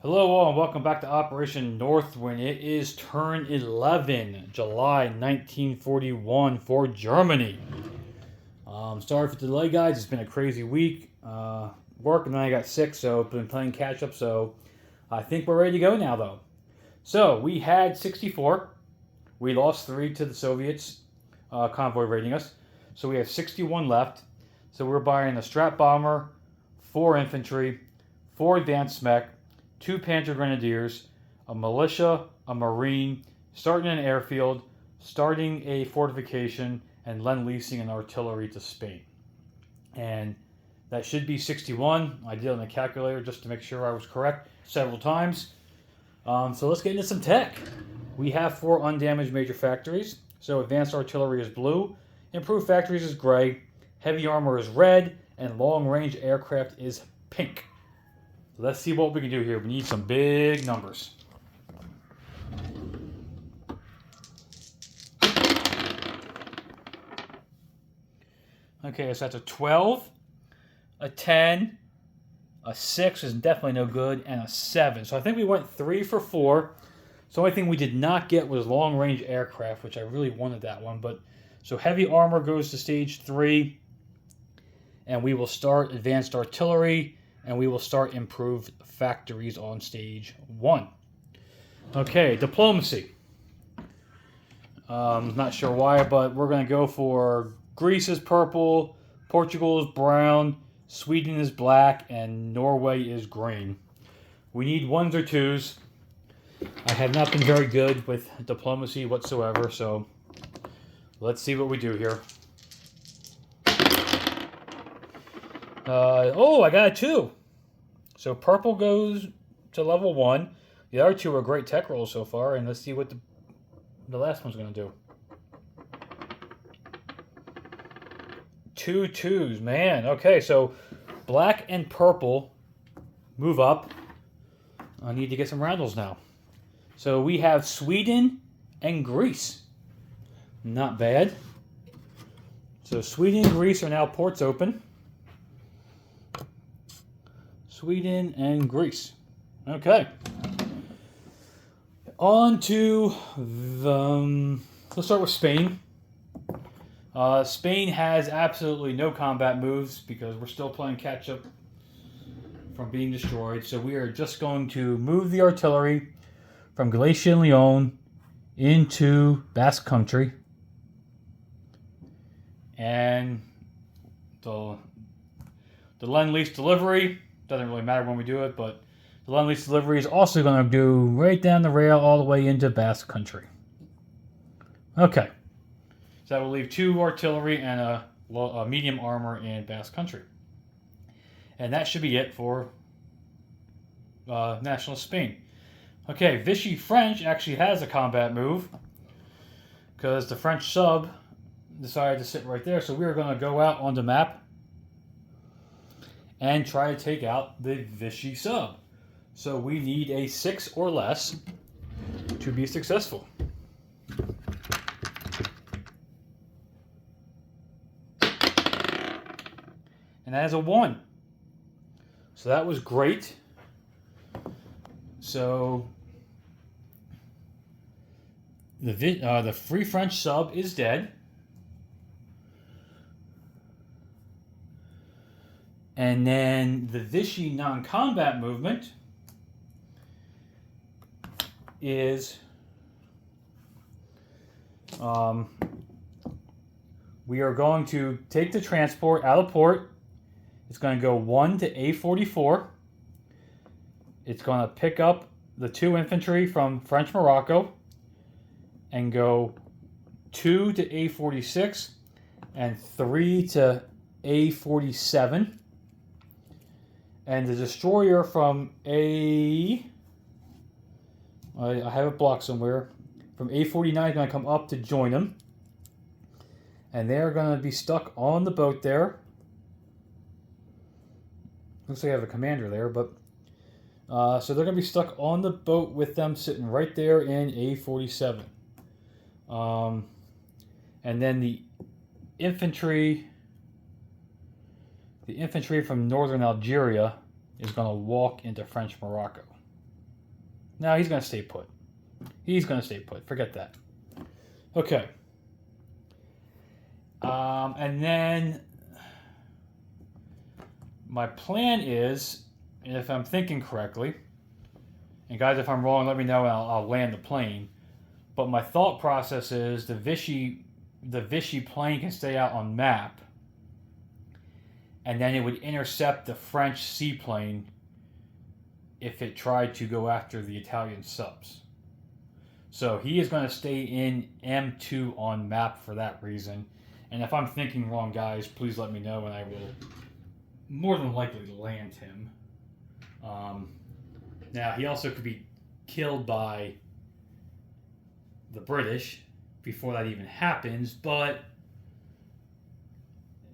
Hello all and welcome back to Operation Northwind. It is turn 11, July 1941 for Germany. Sorry for the delay, guys. It's been a crazy week. Work and then I got sick, so I've been playing catch up. So I think we're ready to go now, though. So we had 64. We lost 3 to the Soviets, convoy raiding us. So we have 61 left. So we're buying a strat bomber, 4 infantry, 4 advanced mech, 2 Panzer Grenadiers, a militia, a marine, starting an airfield, starting a fortification, and lend-leasing an artillery to Spain. And that should be 61. I did it on the calculator just to make sure I was correct several times. So let's get into some tech. We have 4 undamaged major factories. So advanced artillery is blue, improved factories is gray, heavy armor is red, and long-range aircraft is pink. Let's see what we can do here. We need some big numbers. Okay, so that's a 12, a 10, a 6 is definitely no good, and a 7. So I think we went 3 for 4. So the only thing we did not get was long-range aircraft, which I really wanted that one. But so heavy armor goes to stage 3, and we will start advanced artillery, and we will start improved factories on stage 1. Okay, diplomacy. Not sure why, but we're going to go for Greece is purple, Portugal is brown, Sweden is black, and Norway is green. We need 1s or 2s. I have not been very good with diplomacy whatsoever, so let's see what we do here. I got a 2. So purple goes to level 1. The other 2 are great tech rolls so far, and let's see what the last one's going to do. 2 2s, man. Okay, so black and purple move up. I need to get some roundels now. So we have Sweden and Greece. Not bad. So Sweden and Greece are now ports open. Sweden and Greece. Okay. On to let's start with Spain. Spain has absolutely no combat moves because we're still playing catch up from being destroyed. So we are just going to move the artillery from Galicia and Leon into Basque Country. And the lend-lease delivery doesn't really matter when we do it, but the lend-lease delivery is also going to do right down the rail all the way into Basque Country. Okay. So that will leave 2 artillery and a medium armor in Basque Country. And that should be it for National Spain. Okay, Vichy French actually has a combat move because the French sub decided to sit right there. So we are going to go out on the map and try to take out the Vichy sub. So we need a 6 or less to be successful. And that is a 1. So that was great. So the Free French sub is dead. And then the Vichy non-combat movement is we are going to take the transport out of port. It's going to go 1 to A44. It's going to pick up the 2 infantry from French Morocco and go 2 to A46 and 3 to A47. And the destroyer from I have it blocked somewhere, from A49 is going to come up to join them. And they're going to be stuck on the boat there. Looks like I have a commander there, but so they're going to be stuck on the boat with them sitting right there in A47. And then the infantry from northern Algeria is going to walk into French Morocco. No, he's going to stay put. He's going to stay put. Forget that. Okay. And then my plan is, and if I'm thinking correctly, and guys, if I'm wrong, let me know and I'll land the plane. But my thought process is the Vichy plane can stay out on map, and then it would intercept the French seaplane if it tried to go after the Italian subs. So he is going to stay in M2 on map for that reason. And if I'm thinking wrong, guys, please let me know, and I will more than likely land him. Now, he also could be killed by the British before that even happens, but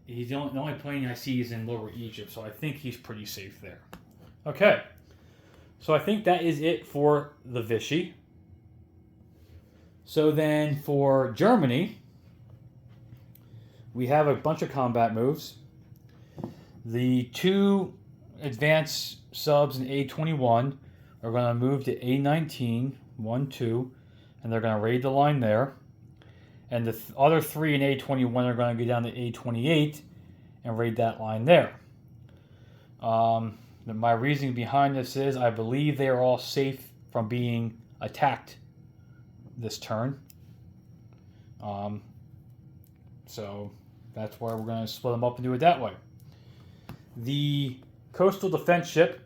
he's the only plane I see is in Lower Egypt, so I think he's pretty safe there. Okay, so I think that is it for the Vichy. So then for Germany, we have a bunch of combat moves. The two advanced subs in A21 are going to move to A19, 1, 2, and they're going to raid the line there. And the other three in A21 are going to go down to A28 and raid that line there. My reasoning behind this is I believe they are all safe from being attacked this turn. So that's why we're going to split them up and do it that way. The coastal defense ship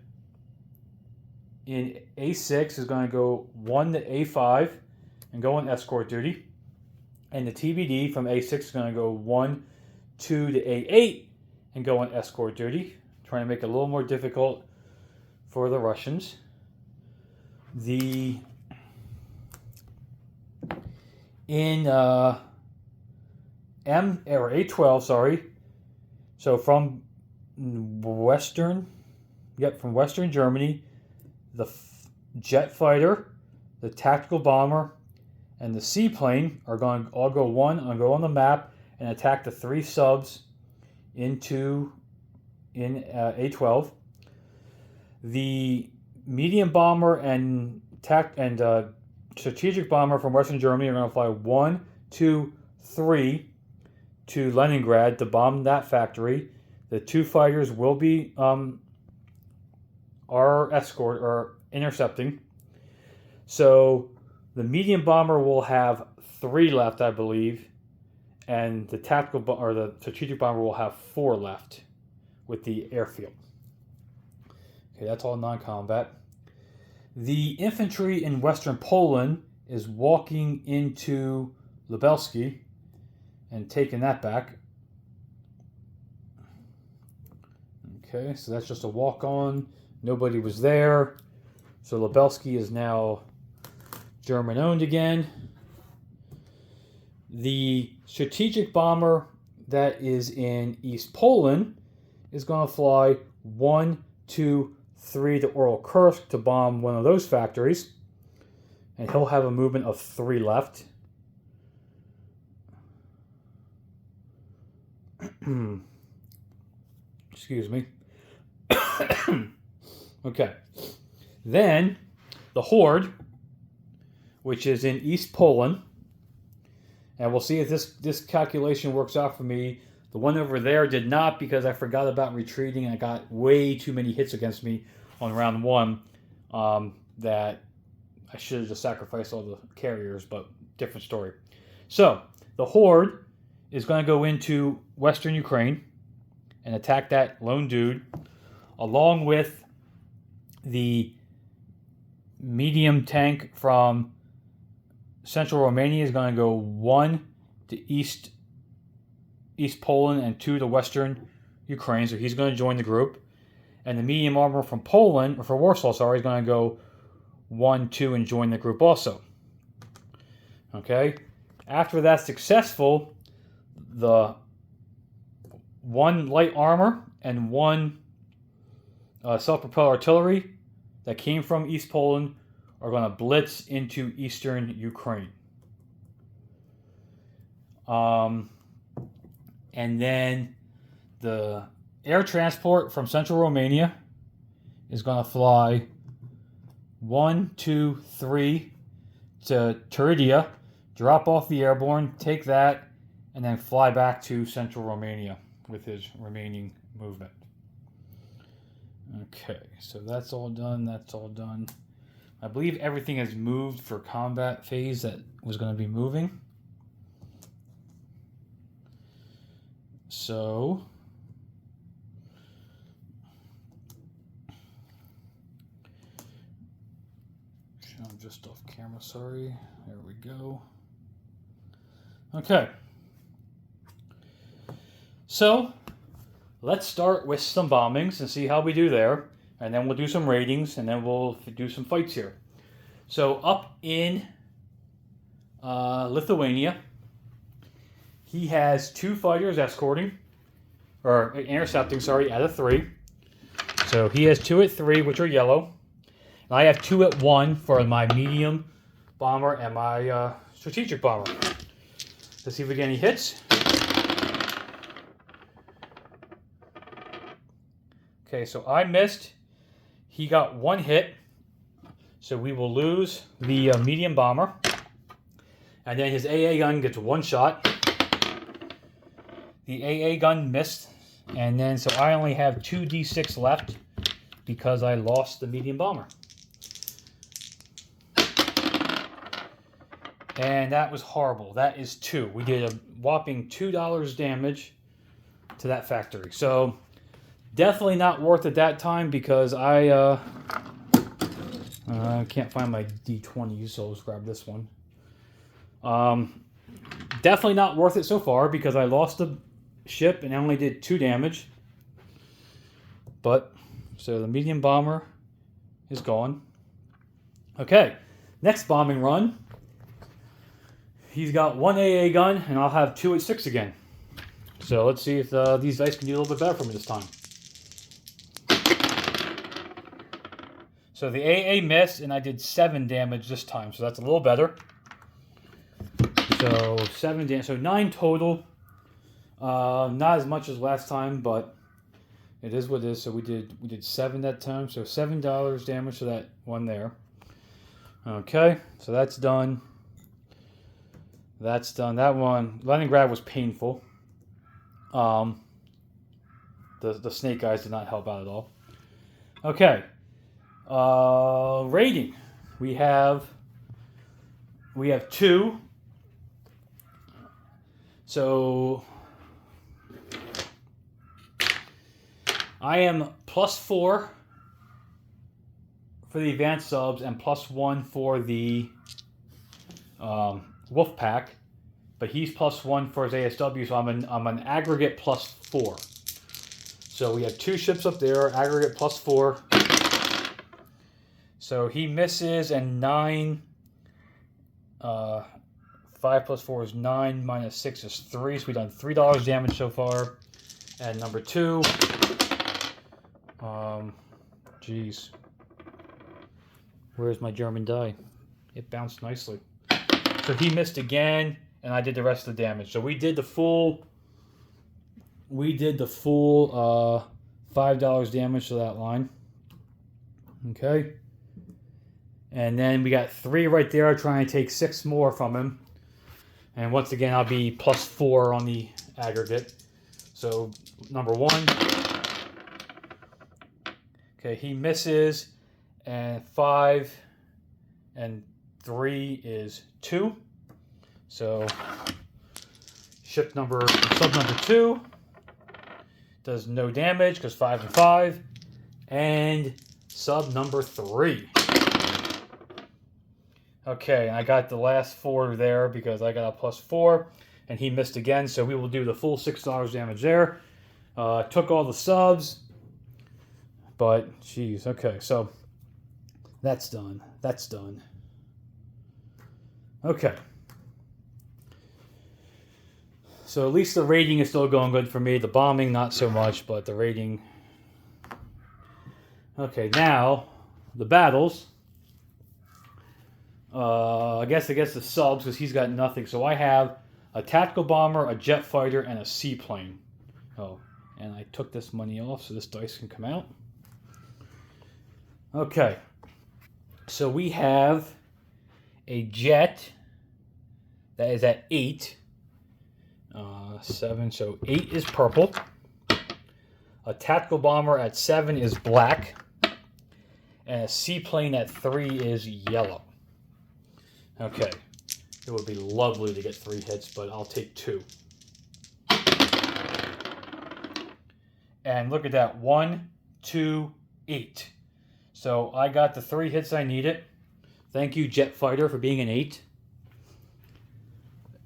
in A6 is going to go 1 to A5 and go on escort duty. And the TBD from A6 is going to go 1, 2 to A8 and go on escort duty. Trying to make it a little more difficult for the Russians. In A12, sorry. So from Western Germany, the jet fighter, the tactical bomber, and the seaplane are going to all go on the map and attack the three subs in A12. The medium bomber and strategic bomber from Western Germany are going to fly 1, 2, 3 to Leningrad to bomb that factory. The two fighters will be our escort or intercepting. So the medium bomber will have 3 left, I believe, and the the strategic bomber will have 4 left with the airfield. Okay, that's all non-combat. The infantry in Western Poland is walking into Lubelski and taking that back. Okay, so that's just a walk-on. Nobody was there. So Lubelski is now German-owned again. The strategic bomber that is in East Poland is going to fly 1, 2, 3 to Kursk to bomb one of those factories. And he'll have a movement of 3 left. Excuse me. Okay. Then the Horde, which is in East Poland, and we'll see if this calculation works out for me. The one over there did not, because I forgot about retreating and I got way too many hits against me on round 1 that I should have just sacrificed all the carriers, but different story. So the Horde is going to go into Western Ukraine and attack that lone dude, along with the medium tank from Central Romania is going to go 1 to East Poland and 2 to Western Ukraine, so he's going to join the group. And the medium armor from Poland, or for Warsaw, sorry, is going to go 1, 2 and join the group also. Okay? After that's successful, the 1 light armor and 1 self-propelled artillery that came from East Poland are going to blitz into Eastern Ukraine. And then the air transport from Central Romania is going to fly 1, 2, 3 to Turidia, drop off the airborne, take that, and then fly back to central Romania with his remaining movement. Okay, so that's all done. That's all done. I believe everything has moved for combat phase that was going to be moving. So I'm just off camera, sorry. There we go. Okay. So let's start with some bombings and see how we do there. And then we'll do some ratings, and then we'll do some fights here. So up in Lithuania, he has 2 fighters escorting, or intercepting, sorry, out of 3. So he has 2 at 3, which are yellow. And I have 2 at 1 for my medium bomber and my strategic bomber. Let's see if we get any hits. Okay, so I missed. He got 1 hit. So we will lose the medium bomber. And then his AA gun gets 1 shot. The AA gun missed. And then so I only have 2d6 left because I lost the medium bomber. And that was horrible. That is 2. We did a whopping $2 damage to that factory. So definitely not worth it that time because I can't find my D20, so let's grab this one. Definitely not worth it so far because I lost the ship and I only did 2 damage. But, so the medium bomber is gone. Okay, next bombing run. He's got 1 AA gun and I'll have 2 at 6 again. So let's see if these dice can do a little bit better for me this time. So the AA missed, and I did 7 damage this time, so that's a little better. So 7 damage, so 9 total. Not as much as last time, but it is what it is. So we did 7 that time, so $7 damage to that one there. Okay, so that's done. That's done. That one, Leningrad was painful. The snake guys did not help out at all. Okay. Rating. We have 2. So I am +4 for the advanced subs and +1 for the Wolf Pack, but he's +1 for his ASW, so I'm an aggregate +4. So we have 2 ships up there, aggregate +4. So he misses, and 9. 5 + 4 is 9, -6 is 3. So we've done $3 damage so far. And number 2. Geez. Where's my German die? It bounced nicely. So he missed again, and I did the rest of the damage. So we did the full $5 damage to that line. Okay. And then we got 3 right there, trying to take 6 more from him. And once again, I'll be +4 on the aggregate. So number 1. Okay, he misses, and 5 and 3 is 2. So sub number 2 does no damage because 5 and 5. And sub number 3. Okay, and I got the last 4 there because I got a +4, and he missed again, so we will do the full $6 damage there. Took all the subs, but geez, okay, so that's done. That's done. Okay. So at least the rating is still going good for me. The bombing, not so much, but the rating. Okay, now the battles. I guess the subs, because he's got nothing. So I have a tactical bomber, a jet fighter, and a seaplane. Oh, and I took this money off so this dice can come out. Okay. So we have a jet that is at 8. 7, so 8 is purple. A tactical bomber at 7 is black. And a seaplane at 3 is yellow. Okay. It would be lovely to get 3 hits, but I'll take 2. And look at that. 1, 2, 8. So I got the 3 hits I needed. Thank you, Jet Fighter, for being an 8.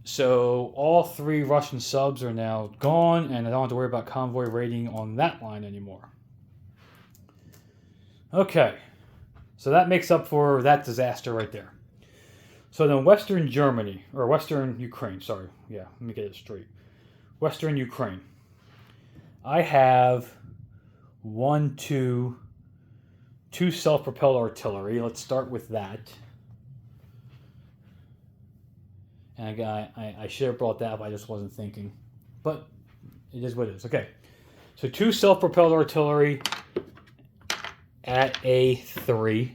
So all 3 Russian subs are now gone, and I don't have to worry about convoy raiding on that line anymore. Okay. So that makes up for that disaster right there. So then Western Germany, or Western Ukraine, sorry. Yeah, let me get it straight. Western Ukraine. I have 2 self-propelled artillery. Let's start with that. And I should have brought that up. I just wasn't thinking. But it is what it is. Okay. So 2 self-propelled artillery at A3.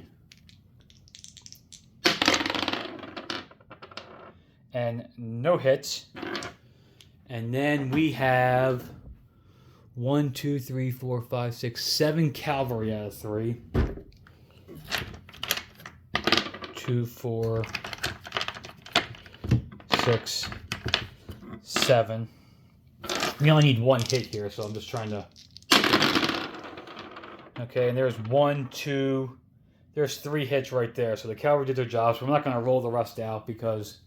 And no hits. And then we have 1, 2, 3, 4, 5, 6, 7 cavalry out of 3. 2, 4, 6, 7. We only need 1 hit here, so I'm just trying to... Okay, and there's 1, 2... There's 3 hits right there, so the cavalry did their job, so we're not going to roll the rest out because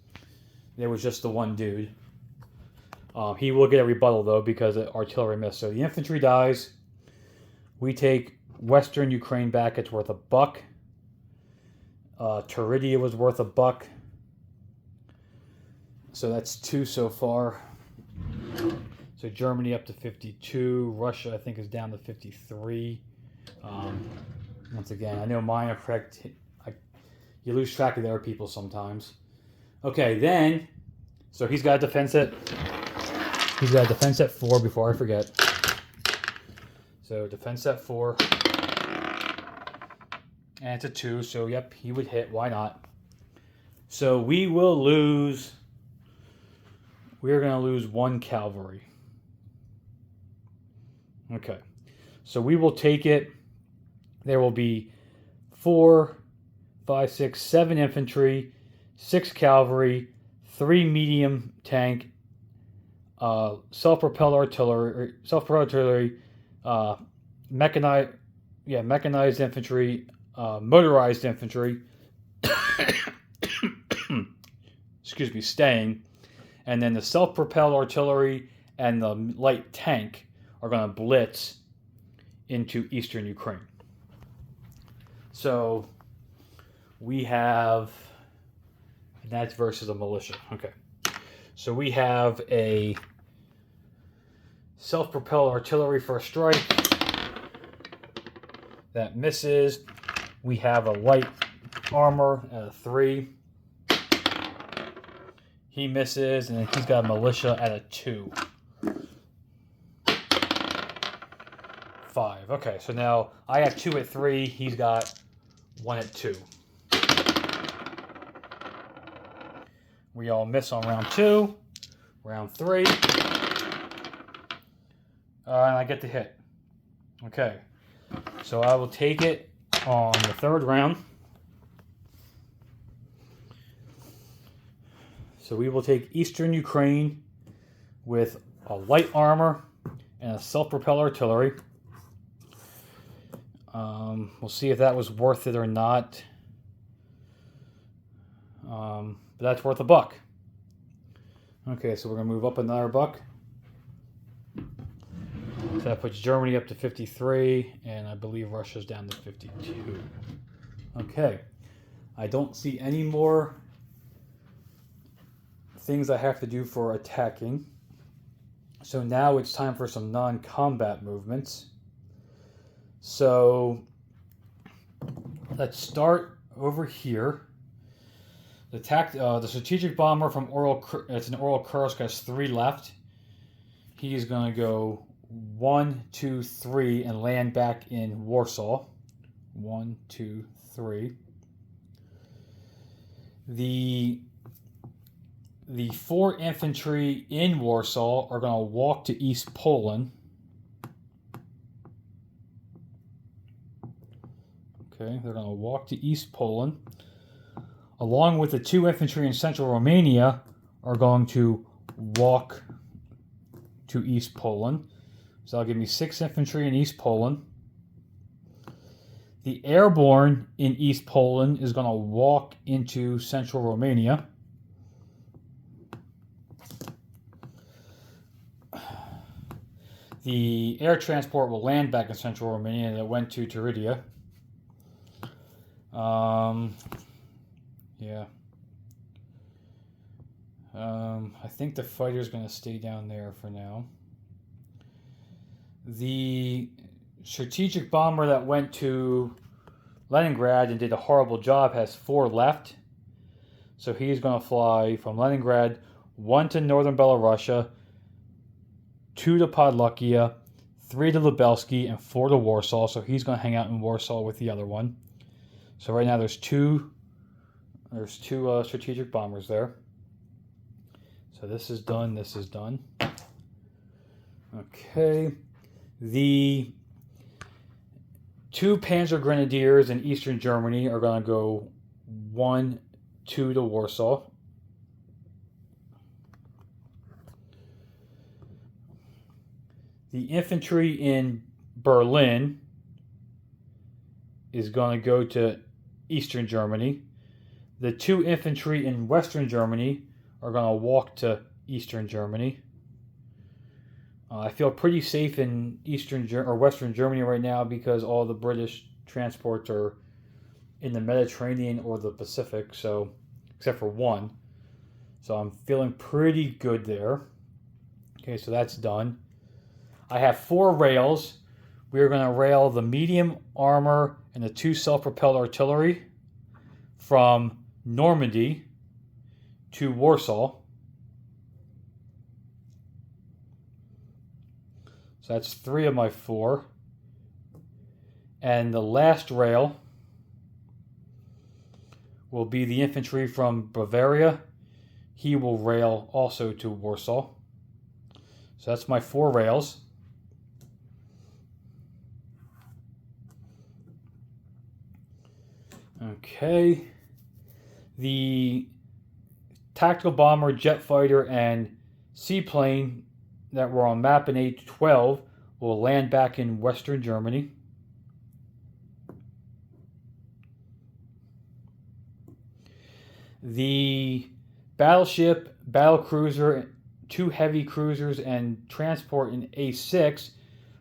there was just the 1 dude. He will get a rebuttal, though, because the artillery missed. So the infantry dies. We take Western Ukraine back. It's worth $1. Teridia was worth $1. So that's 2 so far. So Germany up to 52. Russia, I think, is down to 53. Once again, I know mine are correct. You lose track of their people sometimes. Okay, then, so he's got a defense at 4 before I forget. So defense at 4. And it's a 2, so yep, he would hit. Why not? So we're going to lose 1 cavalry. Okay. So we will take it. There will be 4, 5, 6, 7 infantry, 6 cavalry, 3 medium tank, self-propelled artillery, mechanized infantry, motorized infantry, excuse me, staying, and then the self-propelled artillery and the light tank are going to blitz into eastern Ukraine. So we have, and that's versus a militia. Okay. So we have a self-propelled artillery first strike that misses. We have a light armor at a 3. He misses, and then he's got a militia at a 2. 5. Okay, so now I have 2 at 3. He's got 1 at 2. We all miss on round 2. Round 3. And I get the hit. Okay. So I will take it on the 3rd round. So we will take eastern Ukraine with a light armor and a self-propelled artillery. We'll see if that was worth it or not. But that's worth $1. Okay, so we're going to move up another $1. So that puts Germany up to 53, and I believe Russia's down to 52. Okay. I don't see any more things I have to do for attacking. So now it's time for some non-combat movements. So let's start over here. The strategic bomber from it's an Oral Kursk, has 3 left. He is going to go 1, 2, 3 and land back in Warsaw. 1, 2, 3. The 4 infantry in Warsaw are going to walk to East Poland. Okay, they're going to walk to East Poland. Along with the 2 infantry in central Romania are going to walk to East Poland. So that'll give me 6 infantry in East Poland. The airborne in East Poland is going to walk into central Romania. The air transport will land back in central Romania and it went to Teridia. Yeah. I think the fighter's going to stay down there for now. The strategic bomber that went to Leningrad and did a horrible job has 4 left. So he's going to fly from Leningrad, 1 to northern Belarusia, 2 to Podlakia, 3 to Lubelski, and 4 to Warsaw. So he's going to hang out in Warsaw with the other one. So right now there's two strategic bombers there. So this is done. This is done. Okay. The 2 Panzer Grenadiers in Eastern Germany are going to go 1, 2 to Warsaw. The infantry in Berlin is going to go to Eastern Germany. The 2 infantry in Western Germany are going to walk to Eastern Germany. I feel pretty safe in Western Germany right now because all the British transports are in the Mediterranean or the Pacific, so except for 1. So I'm feeling pretty good there. Okay, so that's done. I have 4 rails. We are going to rail the medium armor and the 2 self-propelled artillery from Normandy to Warsaw. So that's 3 of my 4. And the last rail will be the infantry from Bavaria. He will rail also to Warsaw. So that's my 4 rails. Okay. The tactical bomber, jet fighter, and seaplane that were on map in A12 will land back in Western Germany. The battleship, battlecruiser, 2 heavy cruisers, and transport in A6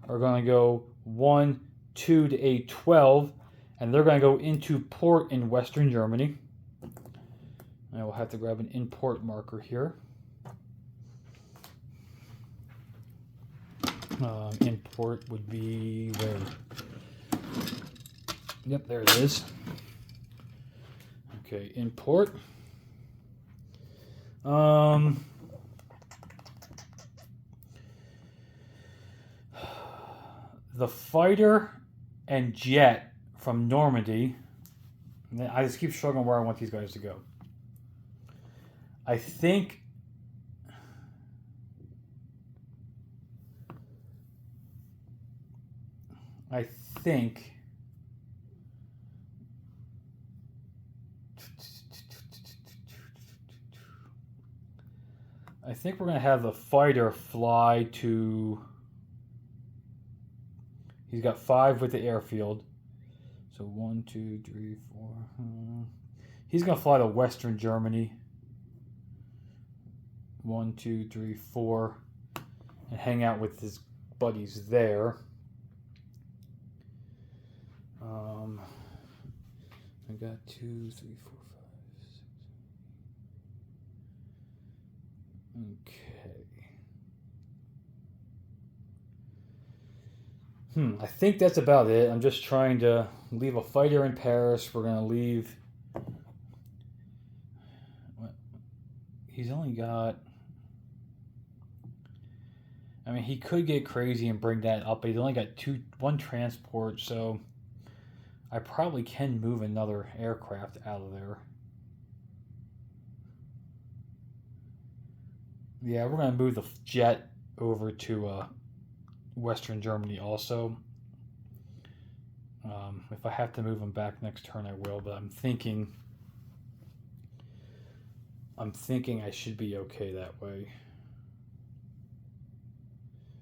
are going to go 1, 2 to A12, and they're going to go into port in Western Germany. I will have to grab an import marker here. Import would be where? Yep, there it is. Okay, import. The fighter and jet from Normandy. I just keep struggling where I want these guys to go. I think we're going to have the fighter fly to... He's got 5 with the airfield. So 1, 2, 3, 4. He's going to fly to Western Germany. 1, 2, 3, 4. And hang out with his buddies there. I got 2, 3, 4, 5, 6. Okay. I think that's about it. I'm just trying to leave a fighter in Paris. We're going to leave... He's only got... I mean, he could get crazy and bring that up, but he's only got 1 transport, so I probably can move another aircraft out of there. Yeah, we're going to move the jet over to Western Germany also. If I have to move them back next turn, I will. But I'm thinking I should be okay that way.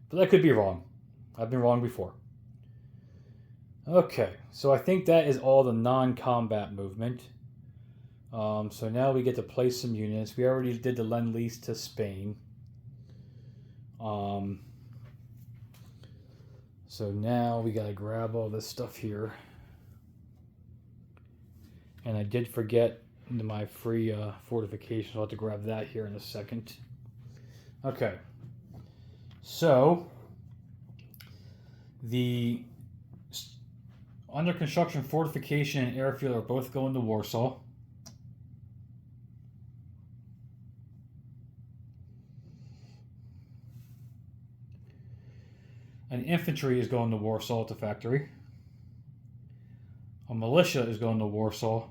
But I could be wrong. I've been wrong before. Okay, so I think that is all the non-combat movement. So now we get to place some units. We already did the Lend-Lease to Spain. So now we got to grab all this stuff here. And I did forget my free fortification, so I'll have to grab that here in a second. Okay. So, the under construction fortification and airfield are both going to Warsaw. An infantry is going to Warsaw at the factory. A militia is going to Warsaw.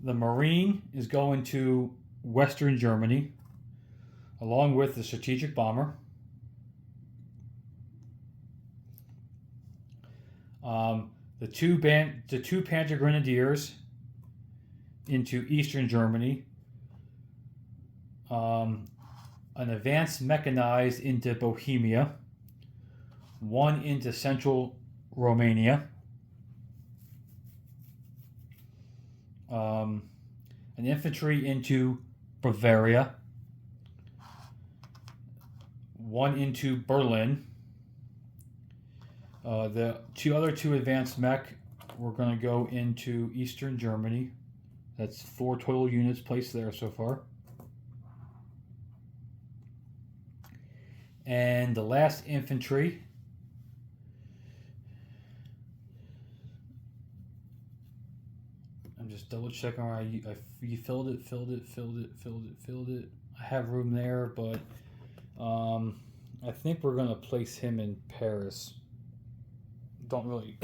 The Marine is going to Western Germany, along with the strategic bomber. The two Panzer Grenadiers into Eastern Germany. An advanced mechanized into Bohemia. One into Central Romania. An infantry into Bavaria. One into Berlin. The other two advanced mech, we're going to go into Eastern Germany. That's 4 total units placed there so far. And the last infantry I'm just double checking. You filled it. I have room there, but I think we're going to place him in Paris. Don't really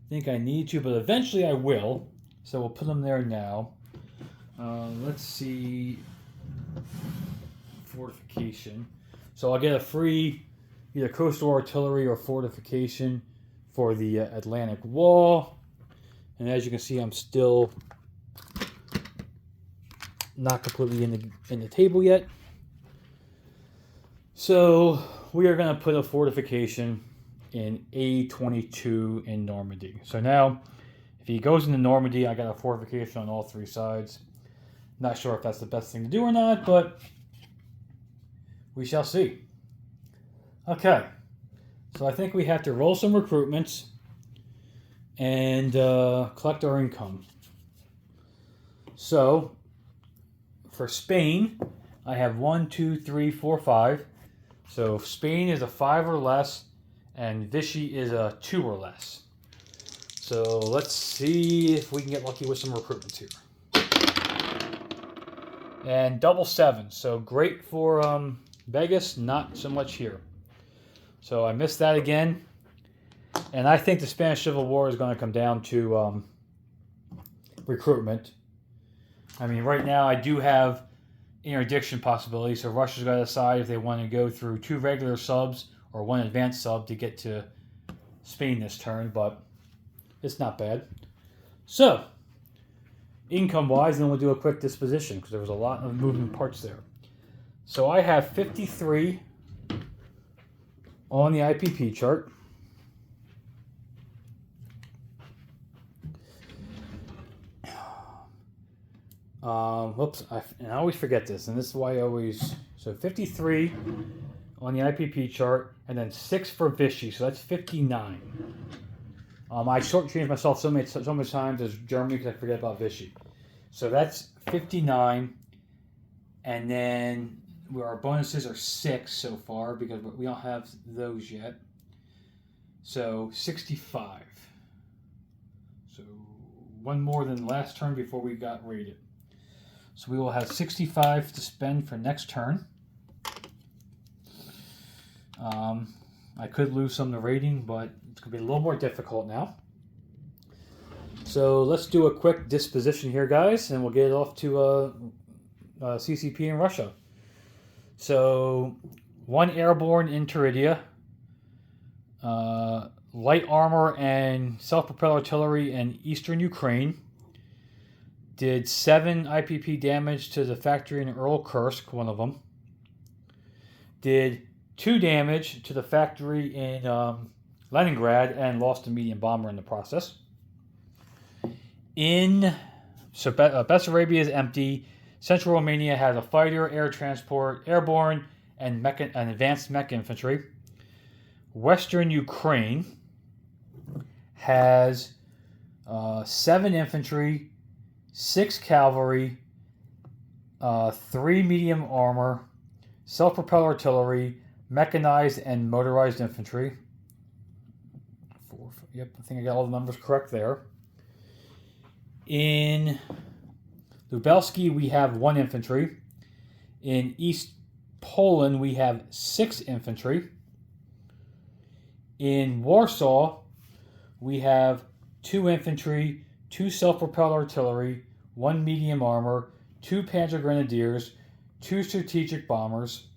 think I need to, but eventually I will. So we'll put him there now. Let's see. Fortification. So I'll get a free either coastal artillery or fortification for the Atlantic Wall. And as you can see, I'm still not completely in the table yet. So we are going to put a fortification in A22 in Normandy. So now, if he goes into Normandy, I got a fortification on all 3 sides. Not sure if that's the best thing to do or not, but we shall see. Okay, so I think we have to roll some recruitments and collect our income. So, for Spain, I have 1, 2, 3, 4, 5. So Spain is a 5 or less, and Vichy is a 2 or less. So let's see if we can get lucky with some recruitments here. And double 7, so great for Vegas, not so much here. So I missed that again. And I think the Spanish Civil War is going to come down to recruitment. I mean, right now I do have interdiction possibilities, so Russia's got to decide if they want to go through 2 regular subs or 1 advanced sub to get to Spain this turn, but it's not bad. So, income-wise, then we'll do a quick disposition because there was a lot of moving parts there. So I have 53 on the IPP chart. I always forget this, and this is why I always... So 53 on the IPP chart, and then 6 for Vichy, so that's 59. I shortchanged myself so many times as Germany because I forget about Vichy. So that's 59, and then our bonuses are 6 so far because we don't have those yet. So 65. So 1 more than last turn before we got rated. So we will have 65 to spend for next turn. I could lose some of the rating, but it's going to be a little more difficult now. So let's do a quick disposition here, guys, and we'll get it off to CCP in Russia. So, 1 airborne in Teridia, light armor and self-propelled artillery in eastern Ukraine. Did 7 IPP damage to the factory in Earl Kursk, one of them. Did 2 damage to the factory in Leningrad and lost a medium bomber in the process. Bessarabia is empty. Central Romania has a fighter, air transport, airborne, and advanced mech infantry. Western Ukraine has 7 infantry, 6 cavalry, 3 medium armor, self-propelled artillery, mechanized and motorized infantry. Yep, I think I got all the numbers correct there. In Lubelski, we have 1 infantry. In East Poland, we have 6 infantry. In Warsaw, we have 2 infantry, 2 self-propelled artillery, 1 medium armor, 2 Panzer Grenadiers, 2 strategic bombers,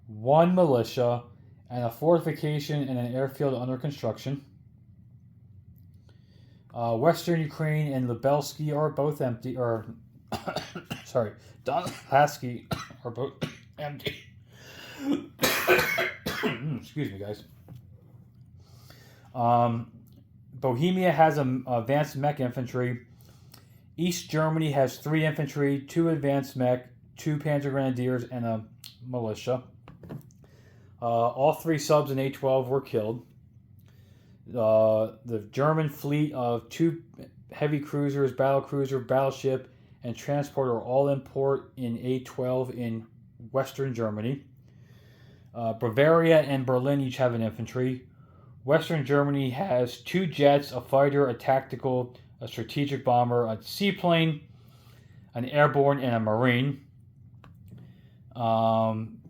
1 militia, and a fortification and an airfield under construction. Western Ukraine and Lubelski are both empty, or Donetsk are both empty. Excuse me, guys. Bohemia has advanced mech infantry. East Germany has 3 infantry, 2 advanced mech, 2 Panzer Grenadiers, and a militia. All 3 subs in A-12 were killed. The German fleet of 2 heavy cruisers, battle cruiser, battleship, and transport are all in port in A-12 in Western Germany. Bavaria and Berlin each have an infantry. Western Germany has 2 jets, a fighter, a tactical, a strategic bomber, a seaplane, an airborne, and a marine.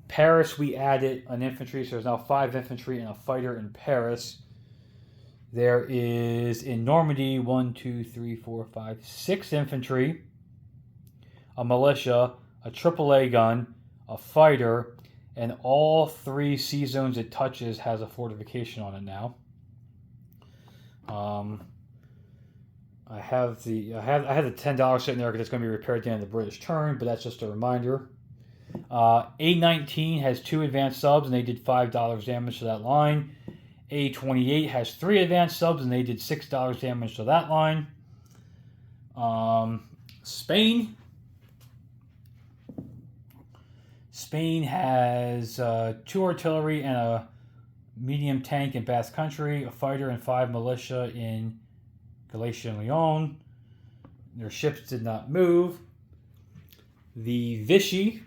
Paris, we added an infantry, so there's now 5 infantry and a fighter in Paris. There is, in Normandy, 6 infantry, a militia, a AAA gun, a fighter, and all 3 sea zones it touches has a fortification on it now. I have the $10 sitting there because it's going to be repaired at the end of the British turn, but that's just a reminder. A-19 has 2 advanced subs and they did $5 damage to that line. A-28 has 3 advanced subs and they did $6 damage to that line. Spain has 2 artillery and a medium tank in Basque Country, a fighter and 5 militia in Galicia and Leon. Their ships did not move. The Vichy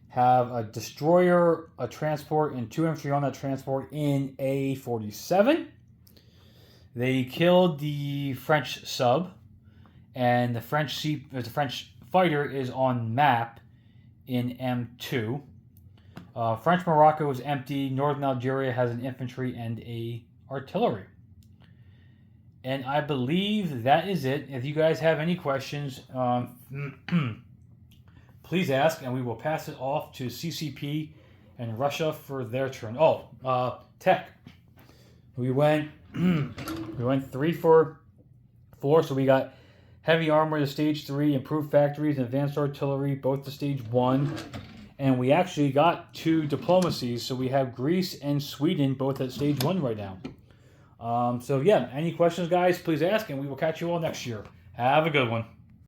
have a destroyer, a transport, and 2 infantry on that transport in A-47. They killed the French sub, and the French fighter is on map in M2. French Morocco is empty. Northern Algeria has an infantry and a artillery. And I believe that is it. If you guys have any questions, please ask, and we will pass it off to CCP and Russia for their turn. Tech. We went 3 for 4, so we got heavy armor to stage 3, improved factories, and advanced artillery, both to stage 1. And we actually got 2 diplomacies, so we have Greece and Sweden both at stage 1 right now. Any questions, guys, please ask, and we will catch you all next year. Have a good one.